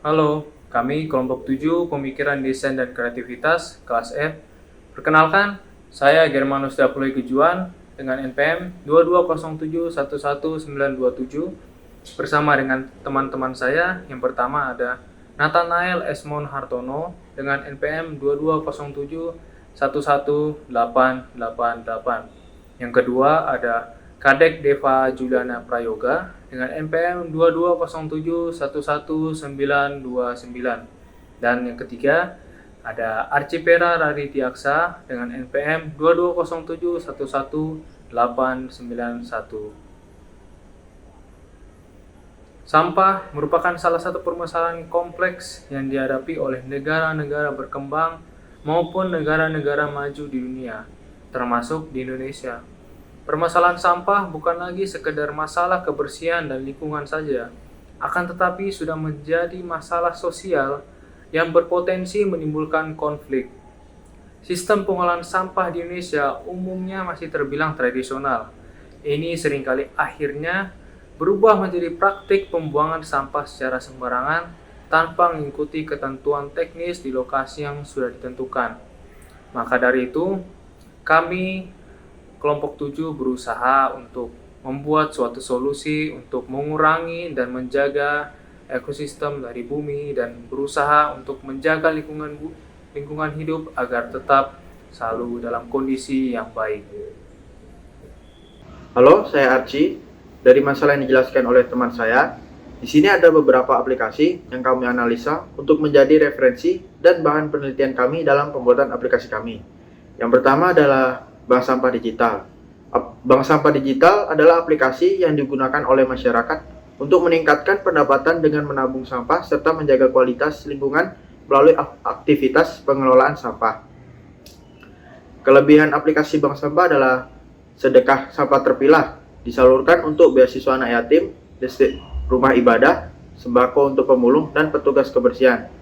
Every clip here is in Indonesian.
Halo, kami kelompok 7 Pemikiran Desain dan Kreativitas kelas F. Perkenalkan, saya Germanus Dapulai Kejuan dengan NPM 2207111927 bersama dengan teman-teman saya. Yang pertama ada Nathanael Esmond Hartono dengan NPM 2207111888. Yang kedua ada Kadek Deva Juliana Prayoga dengan NPM 2207111929. Dan yang ketiga ada Archipera Radityaaksa dengan NPM 2207111891. Sampah merupakan salah satu permasalahan kompleks yang dihadapi oleh negara-negara berkembang maupun negara-negara maju di dunia, termasuk di Indonesia. Permasalahan sampah bukan lagi sekedar masalah kebersihan dan lingkungan saja, akan tetapi sudah menjadi masalah sosial yang berpotensi menimbulkan konflik. Sistem pengolahan sampah di Indonesia umumnya masih terbilang tradisional. Ini seringkali akhirnya berubah menjadi praktik pembuangan sampah secara sembarangan tanpa mengikuti ketentuan teknis di lokasi yang sudah ditentukan. Maka dari itu, kami kelompok 7 berusaha untuk membuat suatu solusi untuk mengurangi dan menjaga ekosistem dari bumi dan berusaha untuk menjaga lingkungan hidup agar tetap selalu dalam kondisi yang baik. Halo, saya Archie. Dari masalah yang dijelaskan oleh teman saya, di sini ada beberapa aplikasi yang kami analisa untuk menjadi referensi dan bahan penelitian kami dalam pembuatan aplikasi kami. Yang pertama adalah Bank Sampah Digital. Bank Sampah Digital adalah aplikasi yang digunakan oleh masyarakat untuk meningkatkan pendapatan dengan menabung sampah serta menjaga kualitas lingkungan melalui aktivitas pengelolaan sampah. Kelebihan aplikasi Bank Sampah adalah sedekah sampah terpilah, disalurkan untuk beasiswa anak yatim, listrik rumah ibadah, sembako untuk pemulung, dan petugas kebersihan.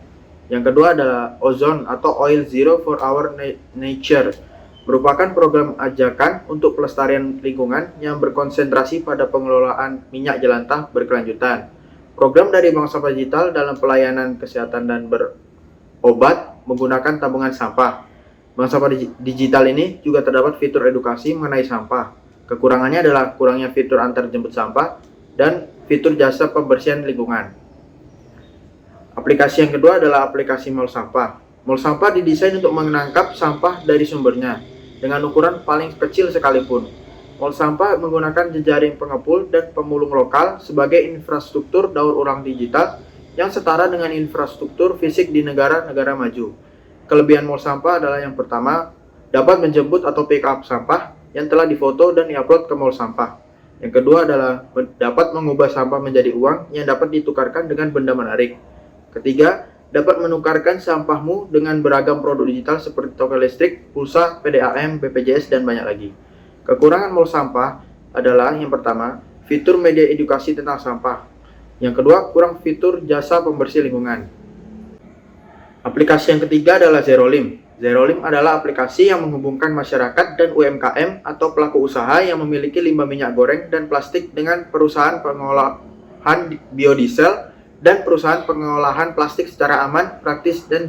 Yang kedua adalah Ozone atau Oil Zero for Our Nature, merupakan program ajakan untuk pelestarian lingkungan yang berkonsentrasi pada pengelolaan minyak jelantah berkelanjutan. Program dari Bank Sampah Digital dalam pelayanan kesehatan dan berobat menggunakan tabungan sampah. Bank Sampah Digital ini juga terdapat fitur edukasi mengenai sampah. Kekurangannya adalah kurangnya fitur antar jemput sampah dan fitur jasa pembersihan lingkungan. Aplikasi yang kedua adalah aplikasi Mall Sampah. Mall Sampah didesain untuk menangkap sampah dari sumbernya dengan ukuran paling kecil sekalipun. Mall Sampah menggunakan jejaring pengepul dan pemulung lokal sebagai infrastruktur daur ulang digital yang setara dengan infrastruktur fisik di negara-negara maju. Kelebihan Mall Sampah adalah yang pertama, dapat menjemput atau pick up sampah yang telah difoto dan diupload ke Mall Sampah. Yang kedua adalah dapat mengubah sampah menjadi uang yang dapat ditukarkan dengan benda menarik. Ketiga, dapat menukarkan sampahmu dengan beragam produk digital seperti token listrik, pulsa, PDAM, BPJS, dan banyak lagi. Kekurangan Mall Sampah adalah yang pertama, fitur media edukasi tentang sampah. Yang kedua, kurang fitur jasa pembersih lingkungan. Aplikasi yang ketiga adalah Zerolim. Zerolim adalah aplikasi yang menghubungkan masyarakat dan UMKM atau pelaku usaha yang memiliki limbah minyak goreng dan plastik dengan perusahaan pengolahan biodiesel dan perusahaan pengolahan plastik secara aman, praktis, dan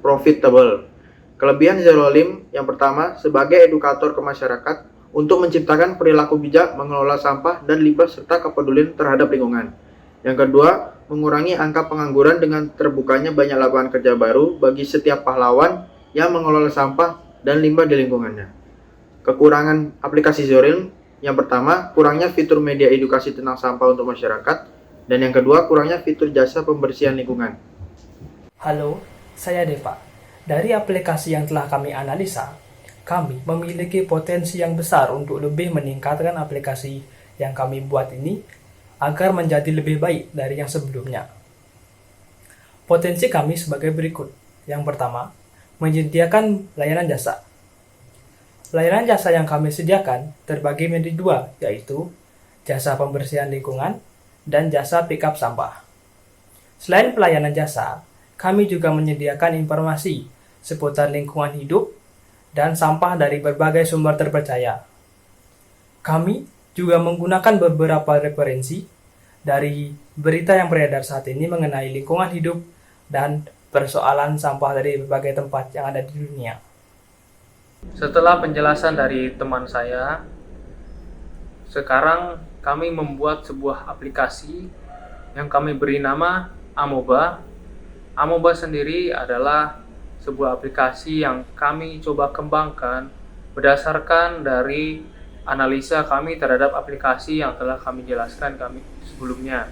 profitable. Kelebihan Zerolim yang pertama, sebagai edukator ke masyarakat untuk menciptakan perilaku bijak mengelola sampah dan limbah serta kepedulian terhadap lingkungan. Yang kedua, mengurangi angka pengangguran dengan terbukanya banyak lapangan kerja baru bagi setiap pahlawan yang mengelola sampah dan limbah di lingkungannya. Kekurangan aplikasi Zerolim yang pertama, kurangnya fitur media edukasi tentang sampah untuk masyarakat. Dan yang kedua, kurangnya fitur jasa pembersihan lingkungan. Halo, saya Deva. Dari aplikasi yang telah kami analisa, kami memiliki potensi yang besar untuk lebih meningkatkan aplikasi yang kami buat ini agar menjadi lebih baik dari yang sebelumnya. Potensi kami sebagai berikut. Yang pertama, menyediakan layanan jasa. Layanan jasa yang kami sediakan terbagi menjadi dua, yaitu jasa pembersihan lingkungan dan jasa pick-up sampah. Selain pelayanan jasa, kami juga menyediakan informasi seputar lingkungan hidup dan sampah dari berbagai sumber terpercaya. Kami juga menggunakan beberapa referensi dari berita yang beredar saat ini mengenai lingkungan hidup dan persoalan sampah dari berbagai tempat yang ada di dunia. Setelah penjelasan dari teman saya, sekarang kami membuat sebuah aplikasi yang kami beri nama Amoeba. Amoeba sendiri adalah sebuah aplikasi yang kami coba kembangkan berdasarkan dari analisa kami terhadap aplikasi yang telah kami jelaskan kami sebelumnya.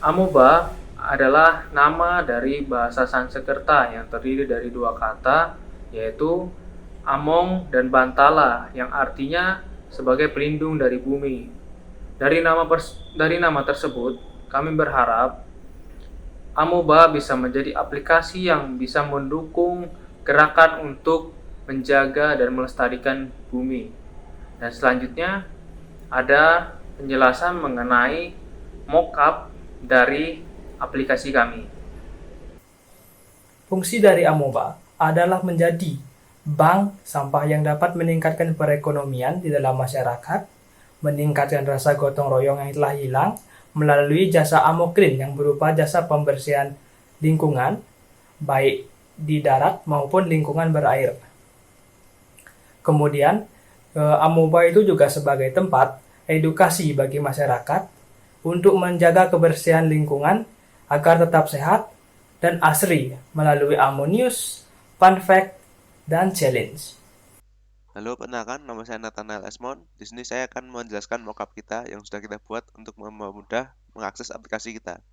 Amoeba adalah nama dari bahasa Sanskerta yang terdiri dari dua kata, yaitu Among dan Bantala, yang artinya sebagai pelindung dari bumi. Dari nama tersebut, kami berharap Amoeba bisa menjadi aplikasi yang bisa mendukung gerakan untuk menjaga dan melestarikan bumi. Dan selanjutnya ada penjelasan mengenai mockup dari aplikasi kami. Fungsi dari Amoeba adalah menjadi bank sampah yang dapat meningkatkan perekonomian di dalam masyarakat, meningkatkan rasa gotong royong yang telah hilang melalui jasa Amoclean yang berupa jasa pembersihan lingkungan, baik di darat maupun lingkungan berair. Kemudian, Amoeba itu juga sebagai tempat edukasi bagi masyarakat untuk menjaga kebersihan lingkungan agar tetap sehat dan asri melalui Amonius, Fun Fact, dan Challenge. Halo, perkenalkan, nama saya Nathanael Esmond. Di sini saya akan menjelaskan mockup kita yang sudah kita buat untuk mempermudah mengakses aplikasi kita.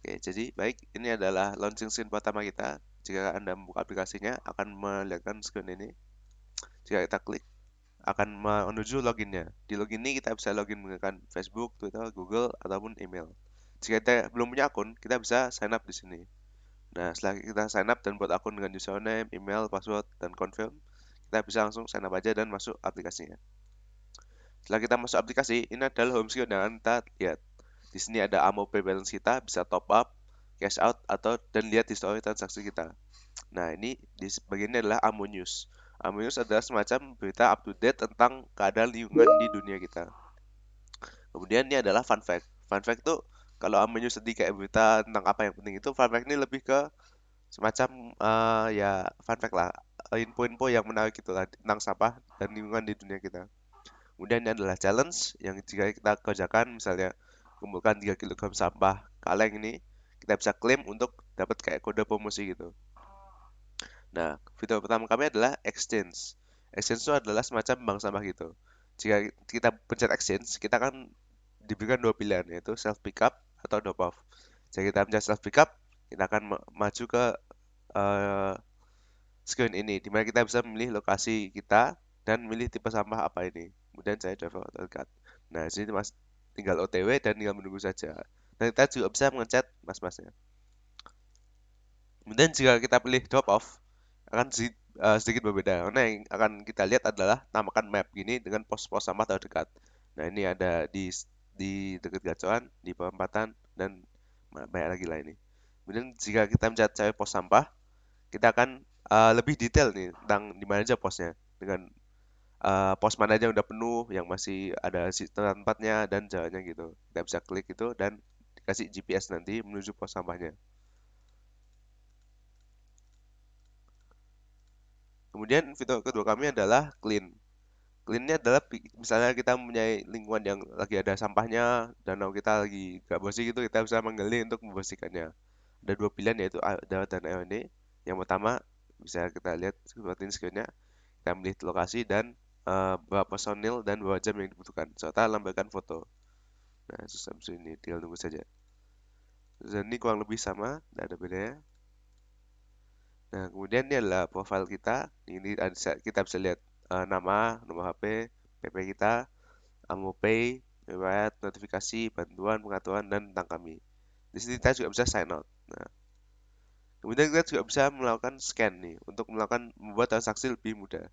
Oke, jadi baik, ini adalah launching screen pertama kita. Jika Anda membuka aplikasinya, akan melihatkan screen ini. Jika kita klik, akan menuju loginnya. Di login ini kita bisa login menggunakan Facebook, Twitter, Google, ataupun email. Jika kita belum punya akun, kita bisa sign up di sini. Nah, setelah kita sign up dan buat akun dengan username, email, password, dan confirm, kita bisa langsung sign up aja dan masuk aplikasinya. Setelah kita masuk aplikasi, ini adalah home screen yang kita lihat. Di sini ada Amoeba balance kita, bisa top up, cash out, dan lihat history transaksi kita. Nah, ini di bagian ini adalah Amonius. Amonius adalah semacam berita up to date tentang keadaan lingkungan di dunia kita. Kemudian ini adalah fun fact. Fun fact itu kalau Amonius sedih kayak berita tentang apa yang penting, itu fun fact ini lebih ke semacam ya fun fact lah, info-info yang menarik gitu lah tentang sampah dan lingkungan di dunia kita. Kemudian ini adalah challenge yang jika kita kerjakan, misalnya kumpulkan 3 kg sampah kaleng ini, kita bisa klaim untuk dapat kayak kode promosi gitu. Nah, fitur pertama kami adalah exchange. Exchange itu adalah semacam bank sampah gitu. Jika kita pencet exchange, kita akan diberikan dua pilihan, yaitu self pickup atau drop off. Jika kita pencet self pickup, kita akan maju ke screen ini, dimana kita bisa memilih lokasi kita dan memilih tipe sampah apa ini. Kemudian saya driver terdekat. Nah, sini mas tinggal OTW dan tinggal menunggu saja. Dan kita juga bisa mengechat mas-masnya. Kemudian jika kita pilih drop off, akan sedikit berbeda. Karena yang akan kita lihat adalah namakan map gini dengan pos-pos sampah terdekat. Nah, ini ada di dekat gacoan, di perempatan, dan banyak lagi lah ini. Kemudian jika kita mencari pos sampah, kita akan lebih detail nih tentang di mana aja posnya, dengan pos mana aja yang udah penuh, yang masih ada tempatnya dan jalannya gitu. Kita bisa klik itu dan dikasih GPS nanti menuju pos sampahnya. Kemudian fitur kedua kami adalah clean. Clean ini adalah misalnya kita mempunyai lingkungan yang lagi ada sampahnya, danau kita lagi gak bersih gitu, kita bisa menggali untuk membersihkannya. Ada dua pilihan, yaitu darat dan air ini. Yang pertama bisa kita lihat seperti ini screen-nya. Kita pilih lokasi dan berapa personil dan berapa jam yang dibutuhkan, serta lambaikan foto. Nah, sistem ini tinggal tunggu saja. Dan ini kurang lebih sama, tidak ada bedanya. Nah, kemudian ini adalah profile kita. Ini kita bisa lihat nama, nomor HP, PP kita, AmoPay, riwayat, notifikasi, bantuan, pengaturan, dan tentang kami. Di sini kita juga bisa sign out. Nah, kemudian kita juga bisa melakukan scan nih untuk membuat transaksi lebih mudah.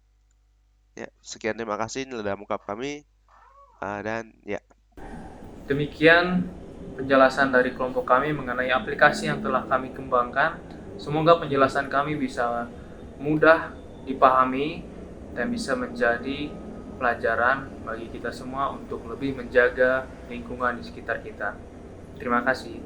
Ya, sekian, terima kasih. Ini adalah mockup kami dan ya. Demikian penjelasan dari kelompok kami mengenai aplikasi yang telah kami kembangkan. Semoga penjelasan kami bisa mudah dipahami dan bisa menjadi pelajaran bagi kita semua untuk lebih menjaga lingkungan di sekitar kita. Terima kasih.